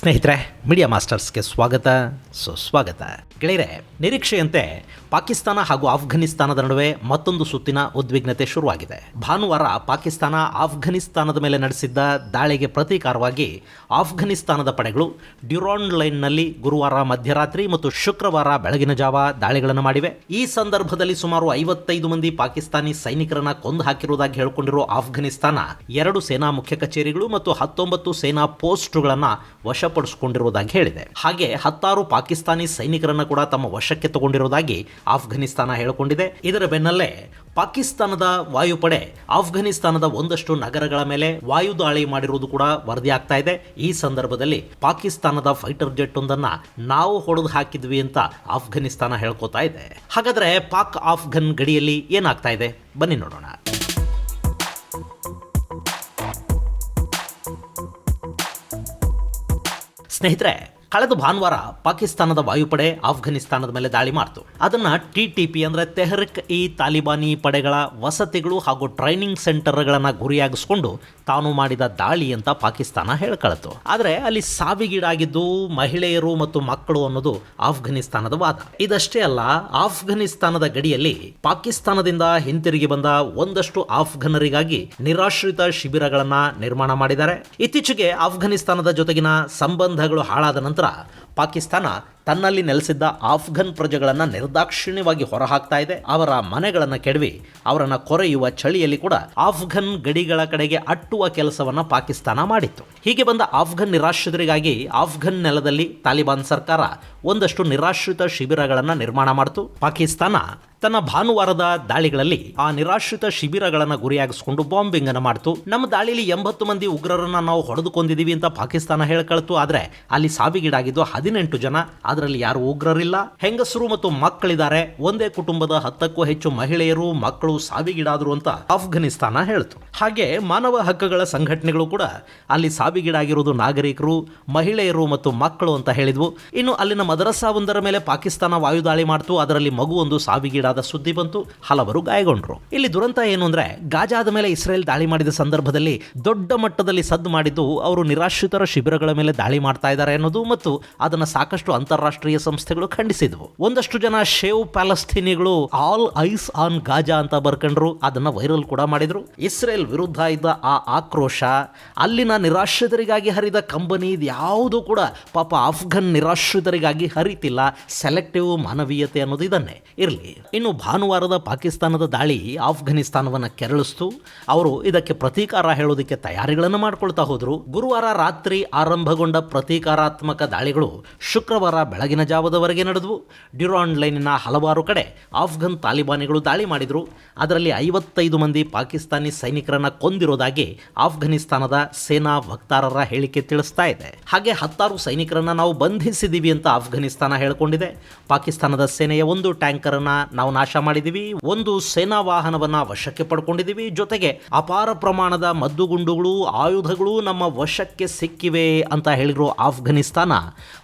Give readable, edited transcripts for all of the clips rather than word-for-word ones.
ಸ್ನೇಹಿತರೆ, ಮೀಡಿಯಾ ಮಾಸ್ಟರ್ಸ್ಗೆ ಸ್ವಾಗತ, ಸುಸ್ವಾಗತ. ಗೆಳೆಯರೆ, ನಿರೀಕ್ಷೆಯಂತೆ ಪಾಕಿಸ್ತಾನ ಹಾಗೂ ಆಫ್ಘನಿಸ್ತಾನದ ನಡುವೆ ಮತ್ತೊಂದು ಸುತ್ತಿನ ಉದ್ವಿಗ್ನತೆ ಶುರುವಾಗಿದೆ. ಭಾನುವಾರ ಪಾಕಿಸ್ತಾನ ಆಫ್ಘನಿಸ್ತಾನದ ಮೇಲೆ ನಡೆಸಿದ್ದ ದಾಳಿಗೆ ಪ್ರತೀಕಾರವಾಗಿ ಆಫ್ಘನಿಸ್ತಾನದ ಪಡೆಗಳು ಡ್ಯುರಾಂಡ್ ಲೈನ್ನಲ್ಲಿ ಗುರುವಾರ ಮಧ್ಯರಾತ್ರಿ ಮತ್ತು ಶುಕ್ರವಾರ ಬೆಳಗಿನ ಜಾವ ದಾಳಿಗಳನ್ನು ಮಾಡಿವೆ. ಈ ಸಂದರ್ಭದಲ್ಲಿ ಸುಮಾರು 55 ಮಂದಿ ಪಾಕಿಸ್ತಾನಿ ಸೈನಿಕರನ್ನ ಕೊಂದು ಹಾಕಿರುವುದಾಗಿ ಹೇಳಿಕೊಂಡಿರುವ ಆಫ್ಘನಿಸ್ತಾನ 2 ಸೇನಾ ಮುಖ್ಯ ಕಚೇರಿಗಳು ಮತ್ತು 19 ಸೇನಾ ಪೋಸ್ಟ್ಗಳನ್ನು ವಶಪಡಿಸಿಕೊಂಡಿರುವುದಾಗಿ ಹೇಳಿದೆ. ಹಾಗೆ 16 ಪಾಕಿಸ್ತಾನಿ ಸೈನಿಕರನ್ನು ಕೂಡ ತಮ್ಮ ವಶಕ್ಕೆ ತಗೊಂಡಿರುವುದಾಗಿ ಆಫ್ಘನಿಸ್ತಾನ ಹೇಳಿಕೊಂಡಿದೆ. ಇದರ ಬೆನ್ನಲ್ಲೇ ಪಾಕಿಸ್ತಾನದ ವಾಯುಪಡೆ ಆಫ್ಘನಿಸ್ತಾನದ ಒಂದಷ್ಟು ನಗರಗಳ ಮೇಲೆ ವಾಯುದಾಳಿ ಮಾಡಿರುವುದು ಕೂಡ ವರದಿಯಾಗ್ತಾ ಇದೆ. ಈ ಸಂದರ್ಭದಲ್ಲಿ ಪಾಕಿಸ್ತಾನದ ಫೈಟರ್ ಜೆಟ್ ಒಂದನ್ನ ನಾವು ಹೊಡೆದು ಹಾಕಿದ್ವಿ ಅಂತ ಆಫ್ಘನಿಸ್ತಾನ ಹೇಳ್ಕೊತಾ ಇದೆ. ಹಾಗಾದ್ರೆ ಪಾಕ್ ಆಫ್ಘನ್ ಗಡಿಯಲ್ಲಿ ಏನಾಗ್ತಾ ಇದೆ, ಬನ್ನಿ ನೋಡೋಣ. ಸ್ನೇಹಿತರೆ, ಕಳೆದ ಭಾನುವಾರ ಪಾಕಿಸ್ತಾನದ ವಾಯುಪಡೆ ಆಫ್ಘನಿಸ್ತಾನದ ಮೇಲೆ ದಾಳಿ ಮಾಡಿತು. ಅದನ್ನ TTP ಅಂದ್ರೆ ತೆಹರಿಕ್ ಇ ತಾಲಿಬಾನಿ ಪಡೆಗಳ ವಸತಿಗಳು ಹಾಗೂ ಟ್ರೈನಿಂಗ್ ಸೆಂಟರ್ಗಳನ್ನು ಗುರಿಯಾಗಿಸಿಕೊಂಡು ತಾನು ಮಾಡಿದ ದಾಳಿ ಅಂತ ಪಾಕಿಸ್ತಾನ ಹೇಳ್ಕೊಳ್ತು. ಆದರೆ ಅಲ್ಲಿ ಸಾವಿಗೀಡಾಗಿದ್ದು ಮಹಿಳೆಯರು ಮತ್ತು ಮಕ್ಕಳು ಅನ್ನೋದು ಆಫ್ಘನಿಸ್ತಾನದ ವಾದ. ಇದಷ್ಟೇ ಅಲ್ಲ, ಆಫ್ಘನಿಸ್ತಾನದ ಗಡಿಯಲ್ಲಿ ಪಾಕಿಸ್ತಾನದಿಂದ ಹಿಂತಿರುಗಿ ಬಂದ ಒಂದಷ್ಟು ಆಫ್ಘನರಿಗಾಗಿ ನಿರಾಶ್ರಿತ ಶಿಬಿರಗಳನ್ನ ನಿರ್ಮಾಣ ಮಾಡಿದ್ದಾರೆ. ಇತ್ತೀಚೆಗೆ ಆಫ್ಘನಿಸ್ತಾನದ ಜೊತೆಗಿನ ಸಂಬಂಧಗಳು ಹಾಳಾದ ನಂತರ ಪಾಕಿಸ್ತಾನ ತನ್ನಲ್ಲಿ ನೆಲೆಸಿದ್ದ ಆಫ್ಘನ್ ಪ್ರಜೆಗಳನ್ನು ನಿರ್ದಾಕ್ಷಿಣ್ಯವಾಗಿ ಹೊರಹಾಕ್ತಾ ಇದೆ. ಅವರ ಮನೆಗಳನ್ನು ಕೆಡವಿ ಅವರನ್ನು ಕೊರೆಯುವ ಚಳಿಯಲ್ಲಿ ಕೂಡ ಆಫ್ಘನ್ ಗಡಿಗಳ ಕಡೆಗೆ ಅಟ್ಟುವ ಕೆಲಸವನ್ನು ಪಾಕಿಸ್ತಾನ ಮಾಡಿತ್ತು. ಹೀಗೆ ಬಂದ ಆಫ್ಘನ್ ನಿರಾಶ್ರಿತರಿಗಾಗಿ ಆಫ್ಘನ್ ನೆಲದಲ್ಲಿ ತಾಲಿಬಾನ್ ಸರ್ಕಾರ ಒಂದಷ್ಟು ನಿರಾಶ್ರಿತ ಶಿಬಿರಗಳನ್ನು ನಿರ್ಮಾಣ ಮಾಡಿತು. ಪಾಕಿಸ್ತಾನ ತನ್ನ ಭಾನುವಾರದ ದಾಳಿಗಳಲ್ಲಿ ಆ ನಿರಾಶ್ರಿತ ಶಿಬಿರಗಳನ್ನು ಗುರಿಯಾಗಿಸಿಕೊಂಡು ಬಾಂಬಿಂಗ್ ಅನ್ನು ಮಾಡಿತು. ನಮ್ಮ ದಾಳಿಯಲ್ಲಿ 80 ಮಂದಿ ಉಗ್ರರನ್ನ ನಾವು ಹೊಡೆದುಕೊಂಡಿದ್ದೀವಿ ಅಂತ ಪಾಕಿಸ್ತಾನ ಹೇಳ್ಕೊಳ್ತು. ಆದರೆ ಅಲ್ಲಿ ಸಾವಿಗೀಡಾಗಿದ್ದು 18 ಜನ. ಅದರಲ್ಲಿ ಯಾರು ಉಗ್ರರಿಲ್ಲ, ಹೆಂಗಸರು ಮತ್ತು ಮಕ್ಕಳಿದ್ದಾರೆ. ಒಂದೇ ಕುಟುಂಬದ 10ಕ್ಕೂ ಹೆಚ್ಚು ಮಹಿಳೆಯರು ಮಕ್ಕಳು ಸಾವಿಗೀಡಾದರು ಅಂತ ಆಫ್ಘನಿಸ್ತಾನ ಹೇಳ್ತು. ಹಾಗೆ ಮಾನವ ಹಕ್ಕುಗಳ ಸಂಘಟನೆಗಳು ಕೂಡ ಅಲ್ಲಿ ಸಾವಿಗೀಡಾಗಿರುವುದು ನಾಗರಿಕರು, ಮಹಿಳೆಯರು ಮತ್ತು ಮಕ್ಕಳು ಅಂತ ಹೇಳಿದ್ವು. ಇನ್ನು ಅಲ್ಲಿನ ಮದರಸಾ ಒಂದರ ಮೇಲೆ ಪಾಕಿಸ್ತಾನ ವಾಯುದಾಳಿ ಮಾಡಿತು. ಅದರಲ್ಲಿ ಮಗುವೊಂದು ಸಾವಿಗೀಡಾದ ಸುದ್ದಿ ಬಂತು, ಹಲವರು ಗಾಯಗೊಂಡರು. ಇಲ್ಲಿ ದುರಂತ ಏನು ಅಂದ್ರೆ, ಗಾಜಾದ ಮೇಲೆ ಇಸ್ರೇಲ್ ದಾಳಿ ಮಾಡಿದ ಸಂದರ್ಭದಲ್ಲಿ ದೊಡ್ಡ ಮಟ್ಟದಲ್ಲಿ ಸದ್ದು ಮಾಡಿದ್ದು ಅವರು ನಿರಾಶ್ರಿತರ ಶಿಬಿರಗಳ ಮೇಲೆ ದಾಳಿ ಮಾಡ್ತಾ ಇದ್ದಾರೆ ಅನ್ನೋದು, ಮತ್ತು ಅದನ್ನು ಸಾಕಷ್ಟು ಅಂತಾರಾಷ್ಟ್ರೀಯ ಸಂಸ್ಥೆಗಳು ಖಂಡಿಸಿದ್ವು. ಒಂದಷ್ಟು ಜನ ಶೇವ್ ಪ್ಯಾಲೆಸ್ತೀನಿಗಳು ಆಲ್ ಐಸ್ ಆನ್ ಗಾಜಾ ಅಂತ ಬರ್ಕೊಂಡ್ರು, ಅದನ್ನ ವೈರಲ್ ಕೂಡ ಮಾಡಿದ್ರು. ಇಸ್ರೇಲ್ ವಿರುದ್ಧ ಇದ್ದ ಆ ಆಕ್ರೋಶ, ಅಲ್ಲಿನ ನಿರಾಶ್ರಿತರಿಗಾಗಿ ಹರಿದ ಕಂಬನಿ, ಯಾವುದು ಕೂಡ ಪಾಪ ಆಫ್ಘನ್ ನಿರಾಶ್ರಿತರಿಗಾಗಿ ಹರಿತಿಲ್ಲ. ಸೆಲೆಕ್ಟಿವ್ ಮಾನವೀಯತೆ ಅನ್ನೋದು ಇದನ್ನೇ ಇರಲಿ. ಇನ್ನು ಭಾನುವಾರದ ಪಾಕಿಸ್ತಾನದ ದಾಳಿ ಆಫ್ಘನಿಸ್ತಾನವನ್ನು ಕೆರಳಿಸ್ತು. ಅವರು ಇದಕ್ಕೆ ಪ್ರತೀಕಾರ ಹೇಳೋದಕ್ಕೆ ತಯಾರಿಗಳನ್ನು ಮಾಡ್ಕೊಳ್ತಾ ಹೋದ್ರು. ಗುರುವಾರ ರಾತ್ರಿ ಆರಂಭಗೊಂಡ ಪ್ರತೀಕಾರಾತ್ಮಕ ದಾಳಿಗಳು ಶುಕ್ರವಾರ ಬೆಳಗಿನ ಜಾವದವರೆಗೆ ನಡೆದವು. ಡ್ಯುರಾಂಡ್ ಲೈನಿನ ಹಲವಾರು ಕಡೆ ಆಫ್ಘನ್ ತಾಲಿಬಾನಿಗಳು ದಾಳಿ ಮಾಡಿದ್ರು. ಅದರಲ್ಲಿ 55 ಮಂದಿ ಪಾಕಿಸ್ತಾನಿ ಸೈನಿಕರನ್ನ ಕೊಂದಿರೋದಾಗಿ ಆಫ್ಘನಿಸ್ತಾನದ ಸೇನಾ ವಕ್ತಾರರ ಹೇಳಿಕೆ ತಿಳಿಸ್ತಾ ಇದೆ. ಹಾಗೆ 16 ಸೈನಿಕರನ್ನ ನಾವು ಬಂಧಿಸಿದೀವಿ ಅಂತ ಆಫ್ಘನಿಸ್ತಾನ ಹೇಳಿಕೊಂಡಿದೆ. ಪಾಕಿಸ್ತಾನದ ಸೇನೆಯ ಒಂದು ಟ್ಯಾಂಕರ್ ಅನ್ನ ನಾವು ನಾಶ ಮಾಡಿದೀವಿ, ಒಂದು ಸೇನಾ ವಾಹನವನ್ನ ವಶಕ್ಕೆ ಪಡ್ಕೊಂಡಿದ್ದೀವಿ, ಜೊತೆಗೆ ಅಪಾರ ಪ್ರಮಾಣದ ಮದ್ದುಗುಂಡುಗಳು, ಆಯುಧಗಳು ನಮ್ಮ ವಶಕ್ಕೆ ಸಿಕ್ಕಿವೆ ಅಂತ ಹೇಳಿರೋ ಆಫ್ಘನಿಸ್ತಾನ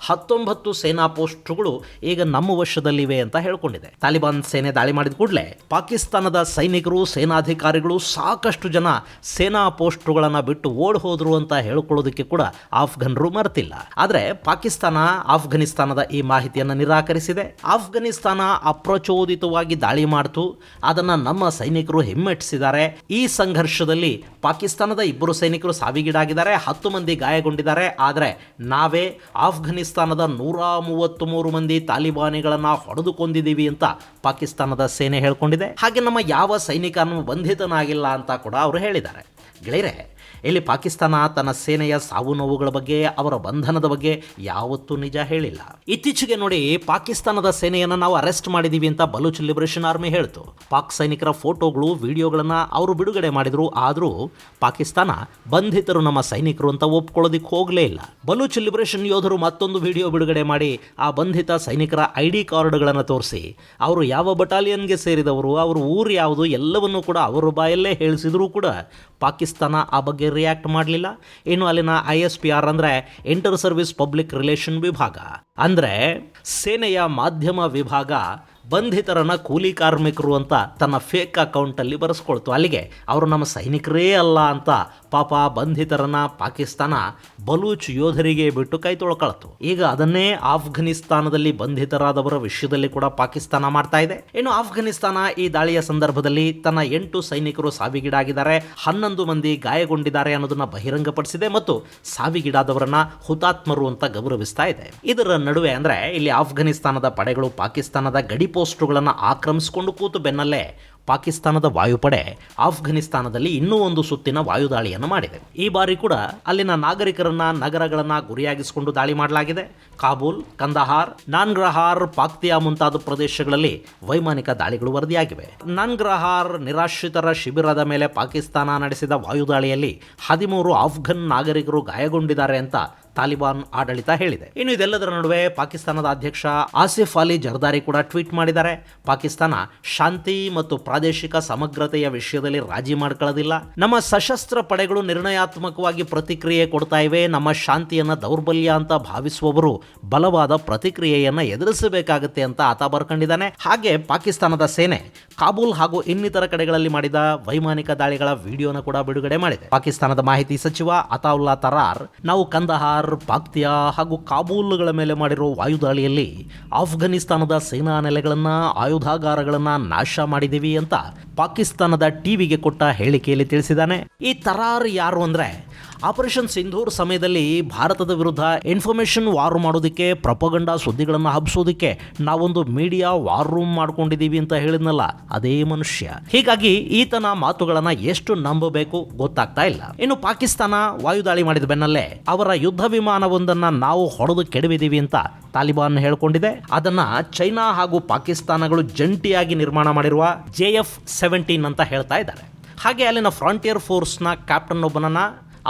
19 ಸೇನಾ ಪೋಸ್ಟ್ಗಳು ಈಗ ನಮ್ಮ ವಶದಲ್ಲಿವೆ ಅಂತ ಹೇಳ್ಕೊಂಡಿದೆ. ತಾಲಿಬಾನ್ ಸೇನೆ ದಾಳಿ ಮಾಡಿದ ಕೂಡಲೇ ಪಾಕಿಸ್ತಾನದ ಸೈನಿಕರು, ಸೇನಾಧಿಕಾರಿಗಳು ಸಾಕಷ್ಟು ಜನ ಸೇನಾ ಪೋಸ್ಟ್ಗಳನ್ನು ಬಿಟ್ಟು ಓಡ್ ಹೋದ್ರು ಅಂತ ಹೇಳ್ಕೊಳ್ಳೋದಕ್ಕೆ ಕೂಡ ಆಫ್ಘನರು ಮರೆತಿಲ್ಲ. ಆದರೆ ಪಾಕಿಸ್ತಾನ ಆಫ್ಘನಿಸ್ತಾನದ ಈ ಮಾಹಿತಿಯನ್ನು ನಿರಾಕರಿಸಿದೆ. ಆಫ್ಘನಿಸ್ತಾನ ಅಪ್ರಚೋದಿತವಾಗಿ ದಾಳಿ ಮಾಡ್ತು, ಅದನ್ನ ನಮ್ಮ ಸೈನಿಕರು ಹಿಮ್ಮೆಟ್ಟಿಸಿದ್ದಾರೆ. ಈ ಸಂಘರ್ಷದಲ್ಲಿ ಪಾಕಿಸ್ತಾನದ 2 ಸೈನಿಕರು ಸಾವಿಗೀಡಾಗಿದ್ದಾರೆ, 10 ಮಂದಿ ಗಾಯಗೊಂಡಿದ್ದಾರೆ. ಆದರೆ ನಾವೇ ಆಫ್ಘನಿಸ್ತಾನದ 133 ಮಂದಿ ತಾಲಿಬಾನಿಗಳನ್ನ ಹೊಡೆದುಕೊಂಡಿದ್ದೀವಿ ಅಂತ ಪಾಕಿಸ್ತಾನದ ಸೇನೆ ಹೇಳ್ಕೊಂಡಿದೆ. ಹಾಗೆ ನಮ್ಮ ಯಾವ ಸೈನಿಕನೂ ಬಂಧಿತನಾಗಿಲ್ಲ ಅಂತ ಕೂಡ ಅವರು ಹೇಳಿದ್ದಾರೆ. ಗೆಳೆಯರೆ, ಇಲ್ಲಿ ಪಾಕಿಸ್ತಾನ ತನ್ನ ಸೇನೆಯ ಸಾವು ನೋವುಗಳ ಬಗ್ಗೆ, ಅವರ ಬಂಧನದ ಬಗ್ಗೆ ಯಾವತ್ತೂ ನಿಜ ಹೇಳಿಲ್ಲ. ಇತ್ತೀಚೆಗೆ ನೋಡಿ, ಪಾಕಿಸ್ತಾನದ ಸೇನೆಯನ್ನು ನಾವು ಅರೆಸ್ಟ್ ಮಾಡಿದೀವಿ ಅಂತ ಬಲೂಚ್ ಲಿಬರೇಷನ್ ಆರ್ಮಿ ಹೇಳ್ತು. ಪಾಕ್ ಸೈನಿಕರ ಫೋಟೋಗಳು, ವಿಡಿಯೋಗಳನ್ನ ಅವರು ಬಿಡುಗಡೆ ಮಾಡಿದ್ರು. ಆದರೂ ಪಾಕಿಸ್ತಾನ ಬಂಧಿತರು ನಮ್ಮ ಸೈನಿಕರು ಅಂತ ಒಪ್ಕೊಳ್ಳೋದಿಕ್ಕೆ ಹೋಗಲೇ ಇಲ್ಲ. ಬಲೂಚ್ ಲಿಬರೇಷನ್ ಯೋಧರು ಮತ್ತೊಂದು ವಿಡಿಯೋ ಬಿಡುಗಡೆ ಮಾಡಿ ಆ ಬಂಧಿತ ಸೈನಿಕರ ID ಕಾರ್ಡ್ಗಳನ್ನು ತೋರಿಸಿ ಅವರು ಯಾವ ಬಟಾಲಿಯನ್ಗೆ ಸೇರಿದವರು, ಅವರು ಊರು ಯಾವುದು ಎಲ್ಲವನ್ನೂ ಕೂಡ ಅವರ ಬಾಯಲ್ಲೇ ಹೇಳಿಸಿದ್ರು ಕೂಡ ಪಾಕಿಸ್ತಾನ ಆ ಬಗ್ಗೆ ರಿಯಾಕ್ಟ್ ಮಾಡಲಿಲ್ಲ. ಇನ್ನು ಅಲ್ಲಿನ ISPR ಅಂದರೆ ಇಂಟರ್ ಸರ್ವಿಸ್ ಪಬ್ಲಿಕ್ ರಿಲೇಷನ್ ವಿಭಾಗ, ಅಂದರೆ ಸೇನೆಯ ಮಾಧ್ಯಮ ವಿಭಾಗ ಬಂಧಿತರನ್ನ ಕೂಲಿ ಕಾರ್ಮಿಕರು ಅಂತ ತನ್ನ ಫೇಕ್ ಅಕೌಂಟಲ್ಲಿ ಬರೆಸ್ಕೊಳ್ತು. ಅಲ್ಲಿಗೆ ಅವರು ನಮ್ಮ ಸೈನಿಕರೇ ಅಲ್ಲ ಅಂತ ಪಾಪ ಬಂಧಿತರನ್ನ ಪಾಕಿಸ್ತಾನ ಬಲೂಚ್ ಯೋಧರಿಗೆ ಬಿಟ್ಟು ಕೈ ತೊಳ್ಕೊಳ್ತು. ಈಗ ಅದನ್ನೇ ಆಫ್ಘನಿಸ್ತಾನದಲ್ಲಿ ಬಂಧಿತರಾದವರ ವಿಷಯದಲ್ಲಿ ಕೂಡ ಪಾಕಿಸ್ತಾನ ಮಾಡ್ತಾ ಇದೆ. ಇನ್ನು ಆಫ್ಘನಿಸ್ತಾನ ಈ ದಾಳಿಯ ಸಂದರ್ಭದಲ್ಲಿ ತನ್ನ 8 ಸೈನಿಕರು ಸಾವಿಗೀಡಾಗಿದ್ದಾರೆ, 11 ಮಂದಿ ಗಾಯಗೊಂಡಿದ್ದಾರೆ ಅನ್ನೋದನ್ನ ಬಹಿರಂಗಪಡಿಸಿದೆ ಮತ್ತು ಸಾವಿಗೀಡಾದವರನ್ನ ಹುತಾತ್ಮರು ಅಂತ ಗೌರವಿಸ್ತಾ ಇದೆ. ಇದರ ನಡುವೆ ಅಂದ್ರೆ ಇಲ್ಲಿ ಆಫ್ಘನಿಸ್ತಾನದ ಪಡೆಗಳು ಪಾಕಿಸ್ತಾನದ ಗಡಿ ಪೋಸ್ಟುಗಳನ್ನು ಆಕ್ರಮಿಸಿಕೊಂಡು ಕೂತು ಬೆನ್ನಲ್ಲೇ ಪಾಕಿಸ್ತಾನದ ವಾಯುಪಡೆ ಆಫ್ಘನಿಸ್ತಾನದಲ್ಲಿ ಇನ್ನೂ ಒಂದು ಸುತ್ತಿನ ವಾಯುದಾಳಿಯನ್ನು ಮಾಡಿದೆ. ಈ ಬಾರಿ ಕೂಡ ಅಲ್ಲಿನ ನಾಗರಿಕರನ್ನ, ನಗರಗಳನ್ನ ಗುರಿಯಾಗಿಸಿಕೊಂಡು ದಾಳಿ ಮಾಡಲಾಗಿದೆ. ಕಾಬೂಲ್, ಕಂದಹಾರ್, ನಾನ್ಗ್ರಹಾರ್, ಪಾಕ್ತಿಯಾ ಮುಂತಾದ ಪ್ರದೇಶಗಳಲ್ಲಿ ವೈಮಾನಿಕ ದಾಳಿಗಳು ವರದಿಯಾಗಿವೆ. ನಾನ್ಗ್ರಹಾರ್ ನಿರಾಶ್ರಿತರ ಶಿಬಿರದ ಮೇಲೆ ಪಾಕಿಸ್ತಾನ ನಡೆಸಿದ ವಾಯುದಾಳಿಯಲ್ಲಿ 13 ಆಫ್ಘನ್ ನಾಗರಿಕರು ಗಾಯಗೊಂಡಿದ್ದಾರೆ ಅಂತ ತಾಲಿಬಾನ್ ಆಡಳಿತ ಹೇಳಿದೆ. ಇನ್ನು ಇದೆಲ್ಲದರ ನಡುವೆ ಪಾಕಿಸ್ತಾನದ ಅಧ್ಯಕ್ಷ ಆಸಿಫ್ ಅಲಿ ಜರ್ದಾರಿ ಕೂಡ ಟ್ವೀಟ್ ಮಾಡಿದ್ದಾರೆ. ಪಾಕಿಸ್ತಾನ ಶಾಂತಿ ಮತ್ತು ಪ್ರಾದೇಶಿಕ ಸಮಗ್ರತೆಯ ವಿಷಯದಲ್ಲಿ ರಾಜಿ ಮಾಡ್ಕೊಳ್ಳೋದಿಲ್ಲ. ನಮ್ಮ ಸಶಸ್ತ್ರ ಪಡೆಗಳು ನಿರ್ಣಯಾತ್ಮಕವಾಗಿ ಪ್ರತಿಕ್ರಿಯೆ ಕೊಡ್ತಾ ಇವೆ. ನಮ್ಮ ಶಾಂತಿಯನ್ನ ದೌರ್ಬಲ್ಯ ಅಂತ ಭಾವಿಸುವವರು ಬಲವಾದ ಪ್ರತಿಕ್ರಿಯೆಯನ್ನ ಎದುರಿಸಬೇಕಾಗುತ್ತೆ ಅಂತ ಆತ ಬರ್ಕೊಂಡಿದ್ದಾನೆ. ಹಾಗೆ ಪಾಕಿಸ್ತಾನದ ಸೇನೆ ಕಾಬೂಲ್ ಹಾಗೂ ಇನ್ನಿತರ ಕಡೆಗಳಲ್ಲಿ ಮಾಡಿದ ವೈಮಾನಿಕ ದಾಳಿಗಳ ವಿಡಿಯೋನ ಕೂಡ ಬಿಡುಗಡೆ ಮಾಡಿದೆ. ಪಾಕಿಸ್ತಾನದ ಮಾಹಿತಿ ಸಚಿವ ಅತಾವುಲ್ಲಾ ತರಾರ್, ನಾವು ಕಂದಹಾರ್, ಪಾಕ್ತಿಯಾ ಹಾಗೂ ಕಾಬೂಲ್ಗಳ ಮೇಲೆ ಮಾಡಿರೋ ವಾಯುದಾಳಿಯಲ್ಲಿ ಆಫ್ಘನಿಸ್ತಾನದ ಸೇನಾ ನೆಲೆಗಳನ್ನ, ಆಯುಧಾಗಾರಗಳನ್ನ ನಾಶ ಮಾಡಿದೀವಿ ಅಂತ ಪಾಕಿಸ್ತಾನದ ಟಿವಿಗೆ ಕೊಟ್ಟ ಹೇಳಿಕೆಯಲ್ಲಿ ತಿಳಿಸಿದ್ದಾನೆ. ಈ ತರಾರ್ ಯಾರು ಅಂದ್ರೆ ಆಪರೇಷನ್ ಸಿಂಧೂರ್ ಸಮಯದಲ್ಲಿ ಭಾರತದ ವಿರುದ್ಧ ಇನ್ಫಾರ್ಮೇಷನ್ ವಾರ್ ಮಾಡೋದಕ್ಕೆ, ಪ್ರೊಪಗಂಡಾ ಸುದ್ದಿಗಳನ್ನು ಹಬ್ಬಿಸೋದಕ್ಕೆ ನಾವೊಂದು ಮೀಡಿಯಾ ವಾರ್ ರೂಮ್ ಮಾಡ್ಕೊಂಡಿದ್ದೀವಿ ಅಂತ ಹೇಳಿದ್ನಲ್ಲ, ಅದೇ ಮನುಷ್ಯ. ಹೀಗಾಗಿ ಈತನ ಮಾತುಗಳನ್ನ ಎಷ್ಟು ನಂಬಬೇಕು ಗೊತ್ತಾಗ್ತಾ ಇಲ್ಲ. ಇನ್ನು ಪಾಕಿಸ್ತಾನ ವಾಯುದಾಳಿ ಮಾಡಿದ ಬೆನ್ನಲ್ಲೇ ಅವರ ಯುದ್ಧ ವಿಮಾನವೊಂದನ್ನ ನಾವು ಹೊಡೆದು ಕೆಡವಿದೀವಿ ಅಂತ ತಾಲಿಬಾನ್ ಹೇಳ್ಕೊಂಡಿದೆ. ಅದನ್ನ ಚೈನಾ ಹಾಗೂ ಪಾಕಿಸ್ತಾನಗಳು ಜಂಟಿಯಾಗಿ ನಿರ್ಮಾಣ ಮಾಡಿರುವ JF-17 ಅಂತ ಹೇಳ್ತಾ ಇದ್ದಾರೆ. ಹಾಗೆ ಅಲ್ಲಿನ ಫ್ರಾಂಟಿಯರ್ ಫೋರ್ಸ್ನ ಕ್ಯಾಪ್ಟನ್ ಒಬ್ಬನನ್ನ,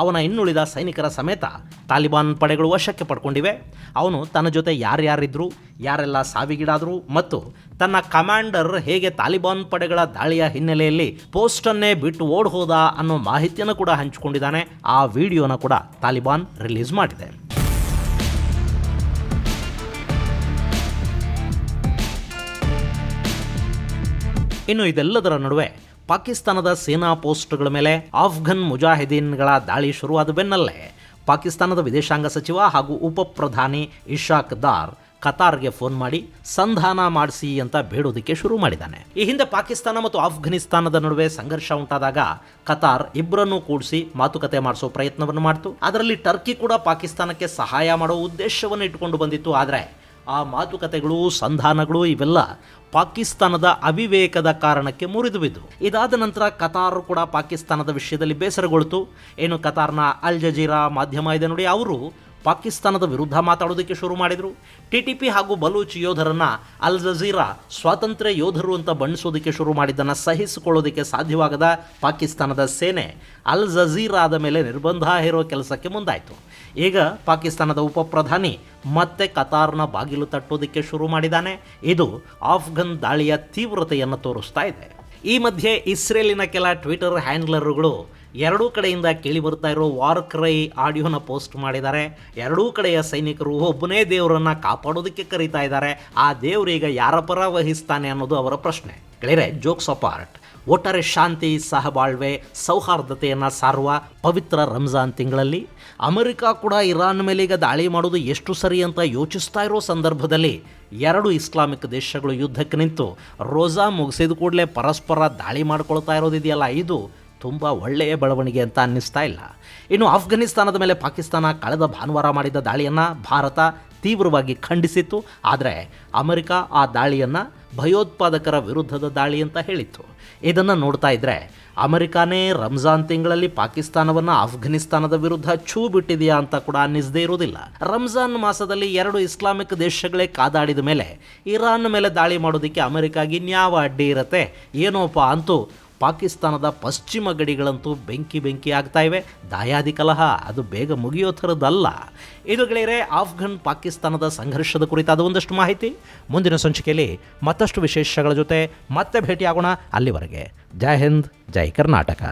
ಅವನ ಇನ್ನುಳಿದ ಸೈನಿಕರ ಸಮೇತ ತಾಲಿಬಾನ್ ಪಡೆಗಳು ವಶಕ್ಕೆ ಪಡ್ಕೊಂಡಿವೆ. ಅವನು ತನ್ನ ಜೊತೆ ಯಾರ್ಯಾರಿದ್ರು, ಯಾರೆಲ್ಲ ಸಾವಿಗೀಡಾದರು ಮತ್ತು ತನ್ನ ಕಮಾಂಡರ್ ಹೇಗೆ ತಾಲಿಬಾನ್ ಪಡೆಗಳ ದಾಳಿಯ ಹಿನ್ನೆಲೆಯಲ್ಲಿ ಪೋಸ್ಟನ್ನೇ ಬಿಟ್ಟು ಓಡ್ ಹೋದ ಅನ್ನೋ ಮಾಹಿತಿಯನ್ನು ಕೂಡ ಹಂಚಿಕೊಂಡಿದ್ದಾನೆ. ಆ ವಿಡಿಯೋನ ಕೂಡ ತಾಲಿಬಾನ್ ರಿಲೀಸ್ ಮಾಡಿದೆ. ಇನ್ನು ಇದೆಲ್ಲದರ ನಡುವೆ ಪಾಕಿಸ್ತಾನದ ಸೇನಾ ಪೋಸ್ಟ್ಗಳ ಮೇಲೆ ಆಫ್ಘನ್ ಮುಜಾಹಿದೀನ್ಗಳ ದಾಳಿ ಶುರುವಾದ ಬೆನ್ನಲ್ಲೇ ಪಾಕಿಸ್ತಾನದ ವಿದೇಶಾಂಗ ಸಚಿವ ಹಾಗೂ ಉಪ ಪ್ರಧಾನಿ ಇಶಾಕ್ ದಾರ್ ಕತಾರ್ಗೆ ಫೋನ್ ಮಾಡಿ ಸಂಧಾನ ಮಾಡಿಸಿ ಅಂತ ಬೇಡೋದಕ್ಕೆ ಶುರು ಮಾಡಿದ್ದಾನೆ. ಈ ಹಿಂದೆ ಪಾಕಿಸ್ತಾನ ಮತ್ತು ಆಫ್ಘನಿಸ್ತಾನದ ನಡುವೆ ಸಂಘರ್ಷ ಉಂಟಾದಾಗ ಕತಾರ್ ಇಬ್ಬರನ್ನೂ ಕೂಡಿಸಿ ಮಾತುಕತೆ ಮಾಡಿಸೋ ಪ್ರಯತ್ನವನ್ನು ಮಾಡಿತು. ಅದರಲ್ಲಿ ಟರ್ಕಿ ಕೂಡ ಪಾಕಿಸ್ತಾನಕ್ಕೆ ಸಹಾಯ ಮಾಡೋ ಉದ್ದೇಶವನ್ನು ಇಟ್ಟುಕೊಂಡು ಬಂದಿತ್ತು. ಆದರೆ ಆ ಮಾತುಕತೆಗಳು, ಸಂಧಾನಗಳು ಇವೆಲ್ಲ ಪಾಕಿಸ್ತಾನದ ಅವಿವೇಕದ ಕಾರಣಕ್ಕೆ ಮುರಿದು ಬಿದ್ದು. ಇದಾದ ನಂತರ ಕತಾರ್ ಕೂಡ ಪಾಕಿಸ್ತಾನದ ವಿಷಯದಲ್ಲಿ ಬೇಸರಗೊಳ್ತು. ಏನು ಕತಾರ್ನ ಅಲ್ ಜಜೀರಾ ಮಾಧ್ಯಮ ಇದೆ ನೋಡಿ, ಅವರು ಪಾಕಿಸ್ತಾನದ ವಿರುದ್ಧ ಮಾತಾಡೋದಕ್ಕೆ ಶುರು ಮಾಡಿದರು. TTP ಹಾಗೂ ಬಲೂಚ್ ಯೋಧರನ್ನ ಅಲ್ ಜಜೀರಾ ಸ್ವಾತಂತ್ರ್ಯ ಯೋಧರು ಅಂತ ಬಣ್ಣಿಸೋದಕ್ಕೆ ಶುರು ಮಾಡಿದ್ದನ್ನು ಸಹಿಸಿಕೊಳ್ಳೋದಕ್ಕೆ ಸಾಧ್ಯವಾಗದ ಪಾಕಿಸ್ತಾನದ ಸೇನೆ ಅಲ್ ಜಜೀರಾದ ಮೇಲೆ ನಿರ್ಬಂಧ ಹೇರೋ ಕೆಲಸಕ್ಕೆ ಮುಂದಾಯಿತು. ಈಗ ಪಾಕಿಸ್ತಾನದ ಉಪ ಪ್ರಧಾನಿ ಮತ್ತೆ ಕತಾರ್ನ ಬಾಗಿಲು ತಟ್ಟೋದಕ್ಕೆ ಶುರು ಮಾಡಿದ್ದಾನೆ. ಇದು ಆಫ್ಘನ್ ದಾಳಿಯ ತೀವ್ರತೆಯನ್ನು ತೋರಿಸ್ತಾ ಇದೆ. ಈ ಮಧ್ಯೆ ಇಸ್ರೇಲಿನ ಕೆಲ ಟ್ವಿಟರ್ ಹ್ಯಾಂಡ್ಲರ್ಗಳು ಎರಡೂ ಕಡೆಯಿಂದ ಕೇಳಿ ಬರ್ತಾ ಇರೋ ವಾರ್ ಕ್ರೈ ಆಡಿಯೋನ ಪೋಸ್ಟ್ ಮಾಡಿದ್ದಾರೆ. ಎರಡೂ ಕಡೆಯ ಸೈನಿಕರು ಒಬ್ಬನೇ ದೇವರನ್ನ ಕಾಪಾಡೋದಕ್ಕೆ ಕರೀತಾ ಇದ್ದಾರೆ. ಆ ದೇವರೀಗ ಯಾರ ಪರ ವಹಿಸ್ತಾನೆ ಅನ್ನೋದು ಅವರ ಪ್ರಶ್ನೆ. ಗೆಳೆಯರೆ, ಜೋಕ್ಸ್ ಅಪಾರ್ಟ್, ಒಟ್ಟಾರೆ ಶಾಂತಿ, ಸಹಬಾಳ್ವೆ, ಸೌಹಾರ್ದತೆಯನ್ನು ಸಾರುವ ಪವಿತ್ರ ರಂಜಾನ್ ತಿಂಗಳಲ್ಲಿ ಅಮೆರಿಕ ಕೂಡ ಇರಾನ್ ಮೇಲೆ ಈಗ ದಾಳಿ ಮಾಡೋದು ಎಷ್ಟು ಸರಿ ಅಂತ ಯೋಚಿಸ್ತಾ ಇರೋ ಸಂದರ್ಭದಲ್ಲಿ 2 ಇಸ್ಲಾಮಿಕ್ ದೇಶಗಳು ಯುದ್ಧಕ್ಕೆ ನಿಂತು ರೋಜಾ ಮುಗಿಸಿದ ಕೂಡಲೇ ಪರಸ್ಪರ ದಾಳಿ ಮಾಡ್ಕೊಳ್ತಾ ಇರೋದಿದೆಯಲ್ಲ, ಇದು ತುಂಬ ಒಳ್ಳೆಯ ಬೆಳವಣಿಗೆ ಅಂತ ಅನ್ನಿಸ್ತಾ ಇಲ್ಲ. ಇನ್ನು ಆಫ್ಘನಿಸ್ತಾನದ ಮೇಲೆ ಪಾಕಿಸ್ತಾನ ಕಳೆದ ಭಾನುವಾರ ಮಾಡಿದ ದಾಳಿಯನ್ನು ಭಾರತ ತೀವ್ರವಾಗಿ ಖಂಡಿಸಿತ್ತು. ಆದರೆ ಅಮೆರಿಕ ಆ ದಾಳಿಯನ್ನು ಭಯೋತ್ಪಾದಕರ ವಿರುದ್ಧದ ದಾಳಿ ಅಂತ ಹೇಳಿತ್ತು. ಇದನ್ನು ನೋಡ್ತಾ ಇದ್ದರೆ ಅಮೆರಿಕಾನೇ ರಂಜಾನ್ ತಿಂಗಳಲ್ಲಿ ಪಾಕಿಸ್ತಾನವನ್ನು ಆಫ್ಘನಿಸ್ತಾನದ ವಿರುದ್ಧ ಛೂ ಬಿಟ್ಟಿದೆಯಾ ಅಂತ ಕೂಡ ಅನ್ನಿಸದೇ ಇರೋದಿಲ್ಲ. ರಂಜಾನ್ ಮಾಸದಲ್ಲಿ 2 ಇಸ್ಲಾಮಿಕ್ ದೇಶಗಳೇ ಕಾದಾಡಿದ ಮೇಲೆ ಇರಾನ್ ಮೇಲೆ ದಾಳಿ ಮಾಡೋದಕ್ಕೆ ಅಮೆರಿಕಾಗಿ ನ್ಯಾವ ಅಡ್ಡಿ ಇರುತ್ತೆ ಏನೋಪ್ಪ. ಅಂತೂ ಪಾಕಿಸ್ತಾನದ ಪಶ್ಚಿಮ ಗಡಿಗಳಂತೂ ಬೆಂಕಿ ಆಗ್ತಾ ಇವೆ. ದಾಯಾದಿ ಕಲಹ ಅದು ಬೇಗ ಮುಗಿಯೋ ಥರದ್ದಲ್ಲ. ಇದು ಗೆಳೆಯರೆ ಆಫ್ಘನ್ ಪಾಕಿಸ್ತಾನದ ಸಂಘರ್ಷದ ಕುರಿತಾದ ಒಂದಷ್ಟು ಮಾಹಿತಿ. ಮುಂದಿನ ಸಂಚಿಕೆಯಲ್ಲಿ ಮತ್ತಷ್ಟು ವಿಶೇಷಗಳ ಜೊತೆ ಮತ್ತೆ ಭೇಟಿಯಾಗೋಣ. ಅಲ್ಲಿವರೆಗೆ ಜೈ ಹಿಂದ್, ಜೈ ಕರ್ನಾಟಕ.